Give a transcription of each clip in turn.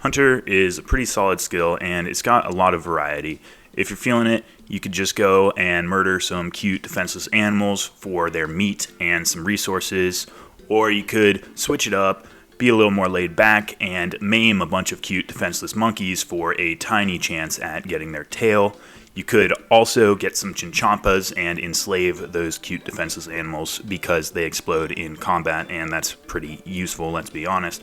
Hunter is a pretty solid skill, and it's got a lot of variety. If you're feeling it, you could just go and murder some cute defenseless animals for their meat and some resources, or you could switch it up, be a little more laid back, and maim a bunch of cute defenseless monkeys for a tiny chance at getting their tail. You could also get some Chinchompas and enslave those cute defenseless animals because they explode in combat, and that's pretty useful, let's be honest.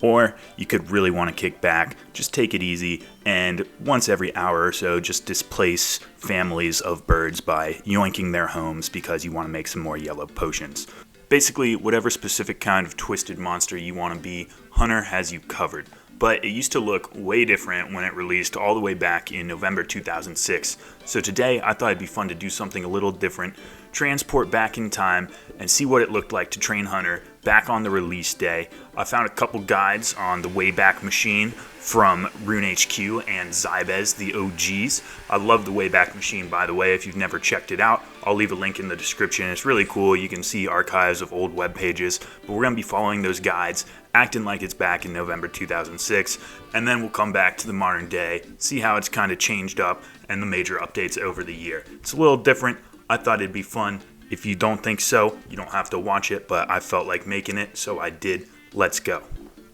Or you could really want to kick back, just take it easy, and once every hour or so just displace families of birds by yoinking their homes because you want to make some more yellow potions. Basically, whatever specific kind of twisted monster you want to be, Hunter has you covered. But it used to look way different when it released all the way back in November 2006. So today, I thought it'd be fun to do something a little different, transport back in time, and see what it looked like to train Hunter back on the release day. I found a couple guides on the Wayback Machine from RuneHQ and Zybez, the OGs. I love the Wayback Machine, by the way. If you've never checked it out, I'll leave a link in the description. It's really cool. You can see archives of old web pages, but we're going to be following those guides, acting like it's back in November 2006, and then we'll come back to the modern day, see how it's kind of changed up, and the major updates over the year. It's a little different. I thought it'd be fun. If you don't think so, you don't have to watch it, but I felt like making it, so I did. Let's go.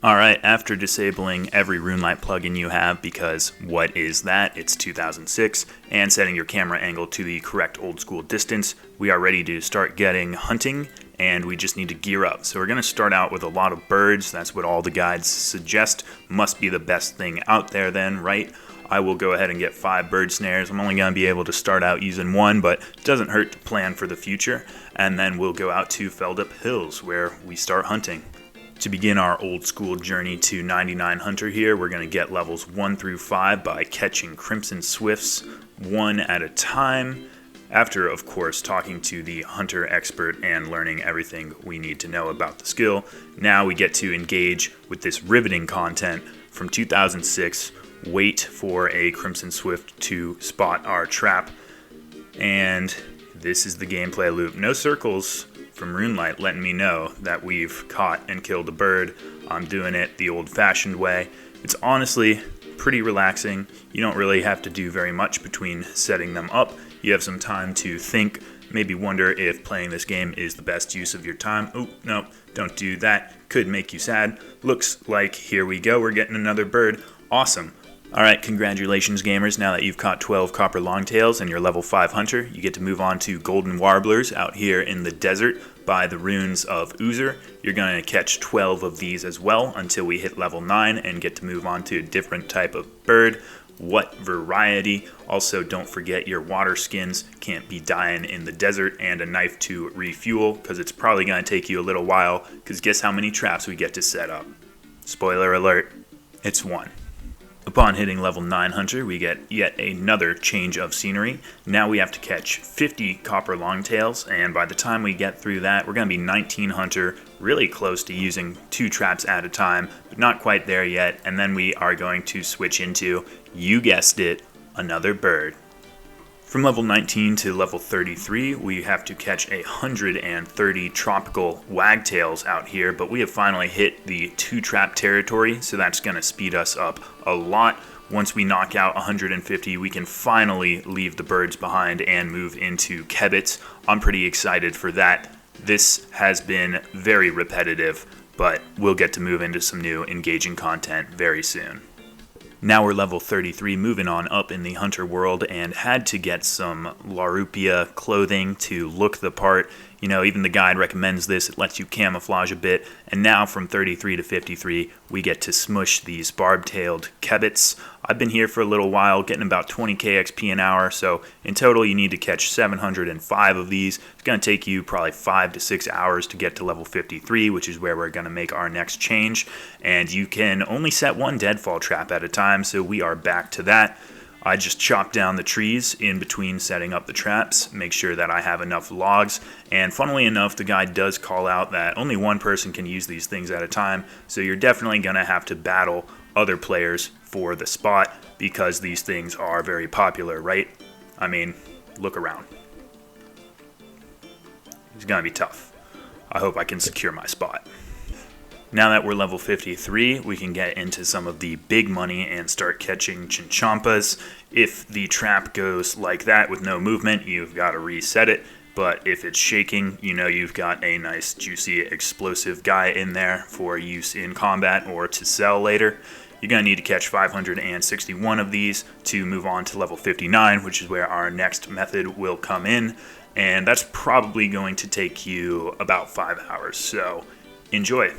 Alright, after disabling every RuneLite plugin you have, because what is that? It's 2006, and setting your camera angle to the correct old school distance, we are ready to start getting hunting, and we just need to gear up. So we're going to start out with a lot of birds. That's what all the guides suggest. Must be the best thing out there then, right? I will go ahead and get 5 bird snares. I'm only going to be able to start out using 1, but it doesn't hurt to plan for the future. And then we'll go out to Felled Up Hills, where we start hunting. To begin our old school journey to 99 Hunter here, we're going to get levels 1 through 5 by catching Crimson Swifts one at a time. After, of course, talking to the hunter expert and learning everything we need to know about the skill, now we get to engage with this riveting content from 2006, wait for a Crimson Swift to spot our trap, and this is the gameplay loop. No circles from RuneLite letting me know that we've caught and killed a bird. I'm doing it the old-fashioned way. It's honestly pretty relaxing. You don't really have to do very much between setting them up. You have some time to think, maybe wonder if playing this game is the best use of your time. Oh, no, don't do that. Could make you sad. Looks like here we go. We're getting another bird. Awesome. Alright, congratulations gamers. Now that you've caught 12 copper longtails and you're level 5 hunter, you get to move on to golden warblers out here in the desert by the runes of Oozer. You're going to catch 12 of these as well until we hit level 9 and get to move on to a different type of bird. What variety. Also, don't forget your water skins. Can't be dying in the desert, and a knife to refuel, because it's probably going to take you a little while, because guess how many traps we get to set up? Spoiler alert, it's 1. Upon hitting level 9 Hunter, we get yet another change of scenery. Now we have to catch 50 copper longtails, and by the time we get through that, we're going to be 19 Hunter, really close to using 2 traps at a time, but not quite there yet, and then we are going to switch into, you guessed it, another bird. From level 19 to level 33, we have to catch 130 tropical wagtails out here, but we have finally hit the 2-trap territory, so that's going to speed us up a lot. Once we knock out 150, we can finally leave the birds behind and move into Kebbits. I'm pretty excited for that. This has been very repetitive, but we'll get to move into some new engaging content very soon. Now we're level 33, moving on up in the hunter world, and had to get some Larupia clothing to look the part. You know, even the guide recommends this. It lets you camouflage a bit. And now from 33 to 53, we get to smush these Barbtailed Kebbits. I've been here for a little while, getting about 20k XP an hour, so in total you need to catch 705 of these. It's going to take you probably 5 to 6 hours to get to level 53, which is where we're going to make our next change. And you can only set 1 deadfall trap at a time, so we are back to that. I just chop down the trees in between setting up the traps, make sure that I have enough logs, and funnily enough, the guide does call out that only 1 person can use these things at a time, so you're definitely going to have to battle other players for the spot, because these things are very popular, right? I mean, look around. It's going to be tough. I hope I can secure my spot. Now that we're level 53, we can get into some of the big money and start catching Chinchompas. If the trap goes like that with no movement, you've got to reset it. But if it's shaking, you know you've got a nice, juicy, explosive guy in there for use in combat or to sell later. You're going to need to catch 561 of these to move on to level 59, which is where our next method will come in. And that's probably going to take you about 5 hours, so enjoy.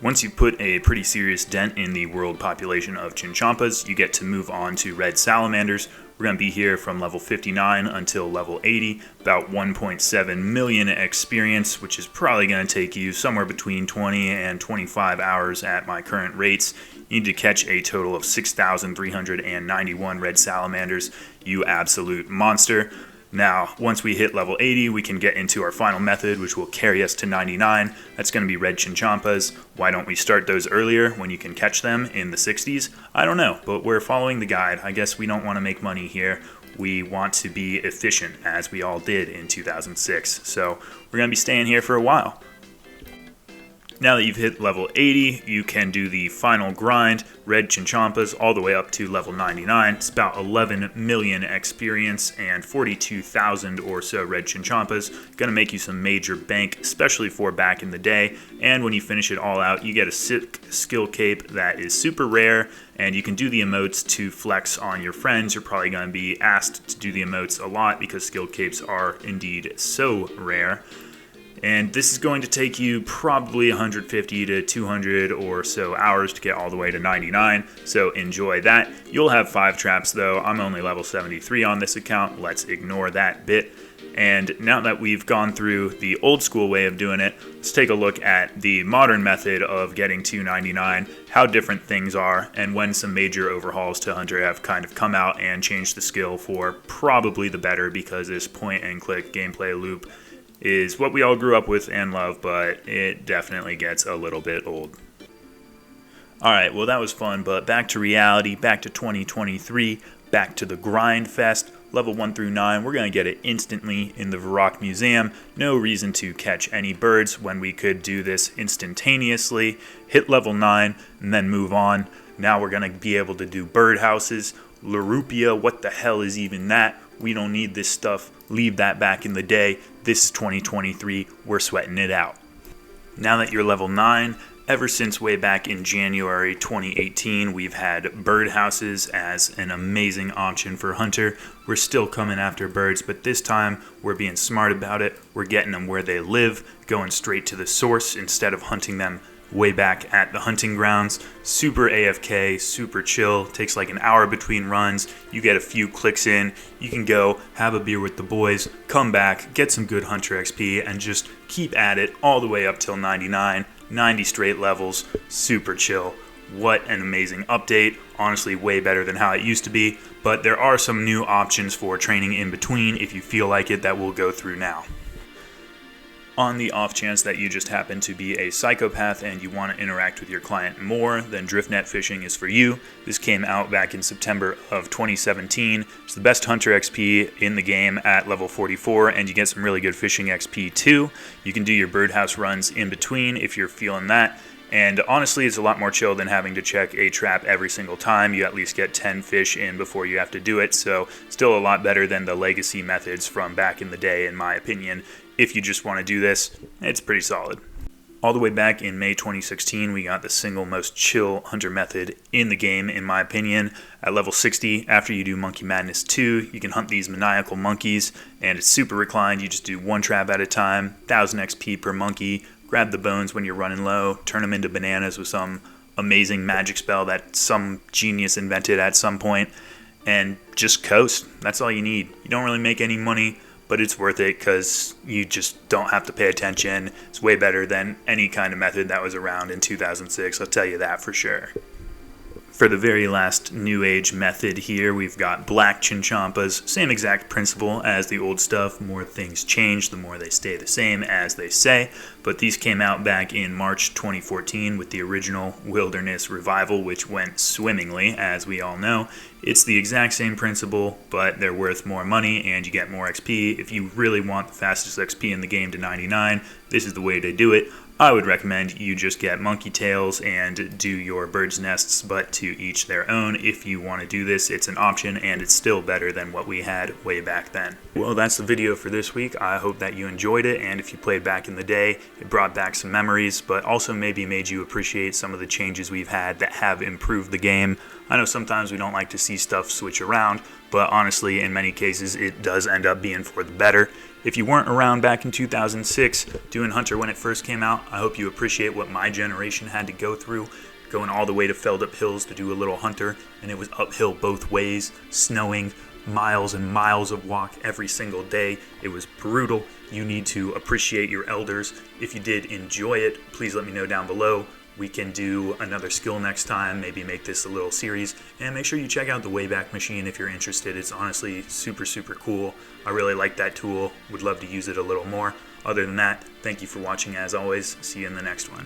Once you put a pretty serious dent in the world population of Chinchompas, you get to move on to red salamanders. We're going to be here from level 59 until level 80, about 1.7 million experience, which is probably going to take you somewhere between 20 and 25 hours at my current rates. You need to catch a total of 6,391 red salamanders, you absolute monster. Now, once we hit level 80, we can get into our final method, which will carry us to 99. That's going to be red Chinchompas. Why don't we start those earlier when you can catch them in the 60s? I don't know, but we're following the guide. I guess we don't want to make money here. We want to be efficient, as we all did in 2006. So we're going to be staying here for a while. Now that you've hit level 80, you can do the final grind, red Chinchompas, all the way up to level 99. It's about 11 million experience and 42,000 or so red Chinchompas. Gonna make you some major bank, especially for back in the day. And when you finish it all out, you get a sick skill cape that is super rare, and you can do the emotes to flex on your friends. You're probably gonna be asked to do the emotes a lot because skill capes are indeed so rare. And this is going to take you probably 150 to 200 or so hours to get all the way to 99, so enjoy that. You'll have 5 traps though. I'm only level 73 on this account. Let's ignore that bit. And now that we've gone through the old school way of doing it, let's take a look at the modern method of getting to 99, how different things are, and when some major overhauls to Hunter have kind of come out and changed the skill for probably the better, because this point and click gameplay loop is what we all grew up with and love, but it definitely gets a little bit old. Alright, well that was fun, but back to reality, back to 2023, back to the grind fest. Level 1 through 9, we're going to get it instantly in the Varrock Museum. No reason to catch any birds when we could do this instantaneously. Hit level 9 and then move on. Now we're going to be able to do birdhouses. Larupia, what the hell is even that? We don't need this stuff. Leave that back in the day. This is 2023. We're sweating it out. Now that you're level 9, ever since way back in January 2018, we've had birdhouses as an amazing option for Hunter. We're still coming after birds, but this time we're being smart about it. We're getting them where they live, going straight to the source instead of hunting them way back at the hunting grounds. Super AFK, super chill, takes like an hour between runs. You get a few clicks in, you can go have a beer with the boys, come back, get some good Hunter XP, and just keep at it all the way up till 99, 90 straight levels, super chill. What an amazing update, honestly way better than how it used to be, but there are some new options for training in between if you feel like it that we'll go through now. On the off chance that you just happen to be a psychopath and you want to interact with your client more, then drift net fishing is for you. This came out back in September of 2017. It's the best Hunter XP in the game at level 44, and you get some really good fishing XP too. You can do your birdhouse runs in between if you're feeling that. And honestly, it's a lot more chill than having to check a trap every single time. You at least get 10 fish in before you have to do it, so still a lot better than the legacy methods from back in the day, in my opinion. If you just want to do this, it's pretty solid. All the way back in May 2016, we got the single most chill Hunter method in the game, in my opinion. At level 60, after you do Monkey Madness 2, you can hunt these maniacal monkeys, and it's super reclined. You just do one trap at a time, 1000 XP per monkey, grab the bones when you're running low, turn them into bananas with some amazing magic spell that some genius invented at some point, and just coast. That's all you need. You don't really make any money, but it's worth it because you just don't have to pay attention. It's way better than any kind of method that was around in 2006, I'll tell you that for sure. For the very last new age method here, we've got black Chinchompas. Same exact principle as the old stuff. More things change, the more they stay the same, as they say. But these came out back in March 2014 with the original Wilderness Revival, which went swimmingly, as we all know. It's the exact same principle, but they're worth more money and you get more XP. If you really want the fastest XP in the game to 99, this is the way to do it. I would recommend you just get monkey tails and do your bird's nests, but to each their own. If you want to do this, it's an option, and it's still better than what we had way back then. Well, that's the video for this week. I hope that you enjoyed it, and if you played back in the day, it brought back some memories, but also maybe made you appreciate some of the changes we've had that have improved the game. I know sometimes we don't like to see stuff switch around, but honestly, in many cases, it does end up being for the better. If you weren't around back in 2006 doing Hunter when it first came out, I hope you appreciate what my generation had to go through, going all the way to Felled Up Hills to do a little Hunter, and it was uphill both ways, snowing, miles and miles of walk every single day. It was brutal. You need to appreciate your elders. If you did enjoy it, please let me know down below. We can do another skill next time, maybe make this a little series, and make sure you check out the Wayback Machine if you're interested. It's honestly super, super cool. I really like that tool. Would love to use it a little more. Other than that, thank you for watching as always. See you in the next one.